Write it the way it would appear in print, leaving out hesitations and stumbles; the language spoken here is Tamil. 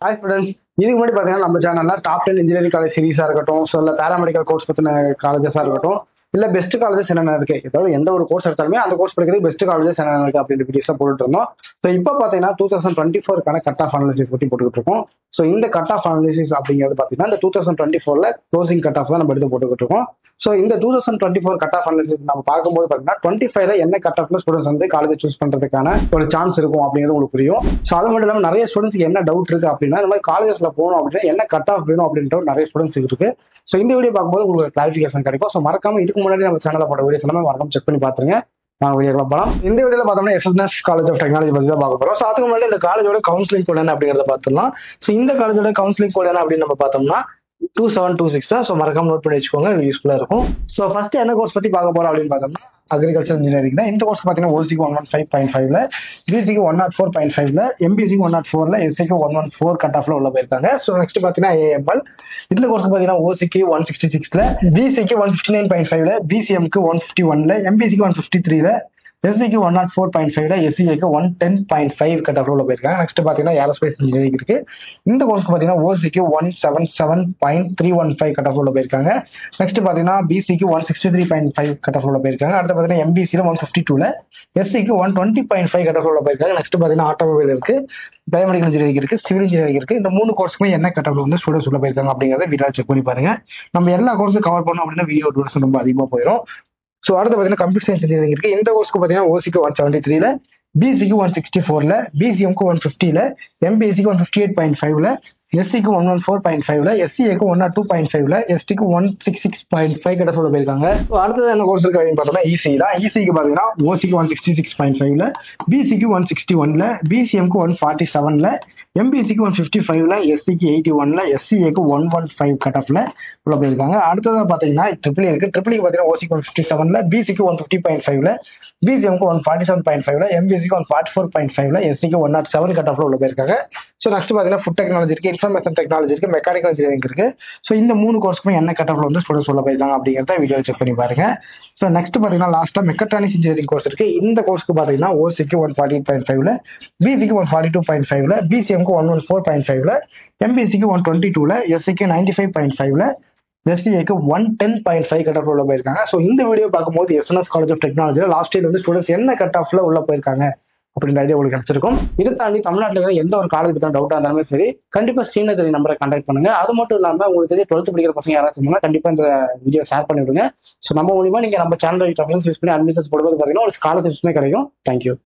ஹாய் ஸ்டூடெண்ட்ஸ், இதுக்கு முன்னாடி பார்த்தீங்கன்னா நம்ம சேனல்ல டாப் 10 இன்ஜினியரிங் காலேஜ் சீரிஸா இருக்கட்டும், ஸோ இல்லை பேராமெடிக்கல் கோர்ஸ் பற்றின காலேஜஸாக இருக்கட்டும், இல்லை பெஸ்ட் காலேஜஸ் என்னென்ன இருக்கு, ஏதாவது எந்த ஒரு கோர்ஸ் எடுத்தாலுமே அந்த கோர்ஸ் படிக்கிறது பெஸ்ட் காலேஜஸ் என்னென்ன இருக்கு அப்படின்ற வீடியோஸ்லாம் போட்டுட்டு இருந்தோம். ஸோ இப்போ பார்த்தீங்கன்னா 2024 கட் ஆஃப் அனாலிசிஸ் பற்றி போட்டுக்கிட்டு இருக்கோம். ஸோ இந்த கட் ஆஃப் அனாலிசிஸ் அப்படிங்கிறது பார்த்தீங்கன்னா இந்த 2024 க்ளோசிங் கட் ஆஃப் தான் நம்ம எடுத்து போட்டுக்கிட்டு இருக்கோம். ஸோ இந்த 2024 கட் ஆஃப் அனாலிசிஸ் நம்ம பார்க்கும்போது பார்த்தீங்கன்னா 25ல என்ன கட் ஆஃப்ல ஸ்டூடெண்ட்ஸ் வந்து காலேஜ் சூஸ் பண்றதுக்கான ஒரு சான்ஸ் இருக்கும் அப்படிங்கிறது உங்களுக்கு புரியும். ஸோ அது மட்டும் இல்லாமல் நிறைய ஸ்டூடெண்ட்ஸ்க்கு என்ன டவுட் இருக்கு அப்படின்னா, இந்த மாதிரி காலேஜஸ்ல போகணும் அப்படின்னா என்ன கட் ஆஃப் வேணும் அப்படின்ற நிறைய ஸ்டூடெண்ட்ஸ் இருக்கு. ஸோ இந்த வீடியோ பார்க்கும்போது உங்களுக்கு கிளாரிஃபிகேஷன் கிடைக்கும். ஸோ மறக்காம இதுக்கு முன்னாடி நம்ம சேனலில் போட்ட வீடியோஸ் எல்லாமே மறக்காம செக் பண்ணி பாத்துருங்க. போகலாம். இந்த வீடியோல பார்த்தோம்னா எஸ்என்எஸ் காலேஜ் ஆஃப் டெக்னாலஜி பத்தி தான் பார்க்க போறோம். ஸோ அதுக்கு முன்னாடி இந்த காலேஜோட கவுன்சிலிங் கோட் என்ன அப்படிங்கிறத பார்த்துடலாம். ஸோ இந்த காலேஜோட கவுன்சிலிங் கோட் என்ன அப்படின்னு நம்ம பார்த்தோம்னா 2726 தான். ஸோ மறக்காம நோட் பண்ணி வச்சுக்கோங்க, யூஸ்ஃபுல்லா இருக்கும். ஸோ ஃபர்ஸ்ட் என்ன கோர்ஸ் பத்தி பார்க்க போறோம் அப்படின்னு பார்த்தோம்னா அக்ரிகல்ச்சர் இன்ஜினியரிங் தான். இந்த கோர்ஸ் பார்த்தீங்கன்னா ஓசிக்கு 115.5ல, பிசிக்கு 104.5ல, எம்பிசிக்கு 104ல, எஸ்சிக்கு 114 கட் ஆஃப்ல உள்ள போயிருக்காங்க. ஸோ நெக்ஸ்ட் பார்த்தீங்கன்னா ஏஎம்எல். இந்த கோர்ஸ் பார்த்தீங்கன்னா ஓசிக்கு 166ல, பிசிக்கு 159.5ல, பிசிஎம்க்கு 151ல, எம்பிசிக்கு 153ல, எஸ்சிக்கு 104.5ல, எஸ்சிஏக்கு 110.5 கட் ஆஃப்ல உள்ள போயிருக்காங்க. நெக்ஸ்ட் பார்த்தீங்கன்னா ஏரோஸ்பேஸ் இன்ஜினியரிங் இருக்கு. இந்த கோர்ஸ்க்கு பார்த்தீங்கன்னா ஓசிக்கு 177.315 கட் ஆஃப் உள்ள போயிருக்காங்க. நெக்ஸ்ட் பார்த்தீங்கன்னா பிசிக்கு 163.5 கட் ஆஃப் உள்ள போயிருக்காங்க. அடுத்து பார்த்தீங்கன்னா எம்பிசியில் 152ல, எஸ்சிக்கு 120.5 கட் ஆஃப் உள்ள போயிருக்காங்க. நெக்ஸ்ட் பார்த்தீங்கன்னா ஆட்டோமொபைல் இருக்கு, பயோமெடிக்கல் இன்ஜினியரிங் இருக்கு, சிவில் இன்ஜினியரிங் இருக்கு. இந்த 3 கோர்ஸுமே என்ன கட் ஆஃப்ல வந்து ஸ்டூடெண்ட்ஸ் உள்ள போயிருக்காங்க அப்படிங்கிறத வீடியோ செக் பண்ணி பாருங்க. நம்ம எல்லா கோர்ஸும் கவர் பண்ணோம் அப்படின்னா வீடியோ டூரேஷன் ரொம்ப அதிகமாக போயிடும். ஸோ அடுத்து பார்த்தீங்கன்னா கம்ப்யூட்டர் சயின்ஸ் இன்ஜினியரிங் இருக்கு. இந்த கோர்ஸ்க்கு பார்த்தீங்கன்னா ஓசிக்கு 173ல, பிசிக்கு 164ல, பிசிஎம்க்கு 150ல, எம்பிசிக்கு 158.5ல, எஸ்சிக்கு 114.5ல, எஸ்சிஏக்கு 102.5ல, எஸ்டிக்கு 166.5 கட் ஆஃப் உள்ள போயிருக்காங்க. ஸோ அடுத்தது என்ன கோர்ஸ் இருக்கு அப்படின்னு பார்த்தோம்னா இசி தான். இசிக்கு பார்த்தீங்கன்னா ஓசிக்கு 166.5ல, பிசிக்கு 161ல, பிசிஎம்க்கு 147ல, எம்பிசிக்கு 155ல, எஸ்சிக்கு 81ல, எஸ்சிஏக்கு 115 கட் ஆஃப்ல உள்ள போயிருக்காங்க. அடுத்ததாக பார்த்தீங்கன்னா ட்ரிபிள் இருக்கு. ட்ரிபிளுக்கு பார்த்தீங்கன்னா ஓசிக்கு 157ல, பிசிக்கு 150.5ல, பிசிஎம்க்கு 147.5ல, எம்பிசிக்கு 144.5ல, எஸ்சிக்கு 107 கட் ஆஃப்ல உள்ள போயிருக்காங்க. ஸோ நெக்ஸ்ட் பார்த்தீங்கன்னா ஃபுட் டெக்னாலஜி இருக்கு, இன்ஃபர்மேஷன் டெக்னாலஜி இருக்கு, மெக்கானிக்கல் இன்ஜினியரிங் இருக்கு. ஸோ இந்த 3 கோர்ஸ்க்குமே என்ன கட் ஆஃப்ல வந்து ஸ்டூடெண்ட்ஸ் உள்ள போயிருக்காங்க அப்படிங்கிறத வீடியோ செக் பண்ணி பாருங்க. ஸோ நெக்ஸ்ட் பார்த்தீங்கன்னா லாஸ்ட்டாக மெக்கட்ரானிக்ஸ் இன்ஜினியரிங் கோர்ஸ் இருக்கு. இந்த கோர்ஸ்க்கு பார்த்தீங்கன்னா ஓசிக்கு 148.5ல, பிசிக்கு 142.5ல, பிசிஎம்க்கு 114.5ல, எம்பிசிக்கு 122ல, எஸ்சிக்கு 95.5ல, எஸ்சிஏக்கு 110.5 கட் ஆஃப்ல உள்ள போயிருக்காங்க. ஸோ இந்த வீடியோ பார்க்கும்போது எஸ்என்எஸ் காலேஜ் ஆஃப் டெக்னாலஜியில் லாஸ்ட் இயர் வந்து ஸ்டூடெண்ட்ஸ் என்ன கட் ஆஃப்ல உள்ள போயிருக்காங்க அப்படின்ற ஐடியா உங்களுக்கு கிடைச்சிருக்கும். இதை தாண்டி தமிழ்நாட்டில் இருக்கிற எந்த ஒரு காலேஜ் பற்றி டவுட்டாக இருந்தாலும் சரி, கண்டிப்பா ஸ்ரீநகர் தெரிய நம்பரை கான்டாக்ட் பண்ணுங்க. அது மட்டும் இல்லாமல் உங்களுக்கு தெரிய 12th படிக்கிற பசங்க யாராச்சும் இருந்தாலும் கண்டிப்பா இந்த வீடியோ ஷேர் பண்ணி விடுங்க. ஸோ நம்ம மூலியமா நீங்க நம்ம சேனல் யூஸ் பண்ணி அட்மிஷன்ஸ் போடும்போது பார்த்தீங்கன்னா ஒரு ஸ்காலர்ஷிப்ஸ்மே கிடைக்கும். தேங்க்யூ.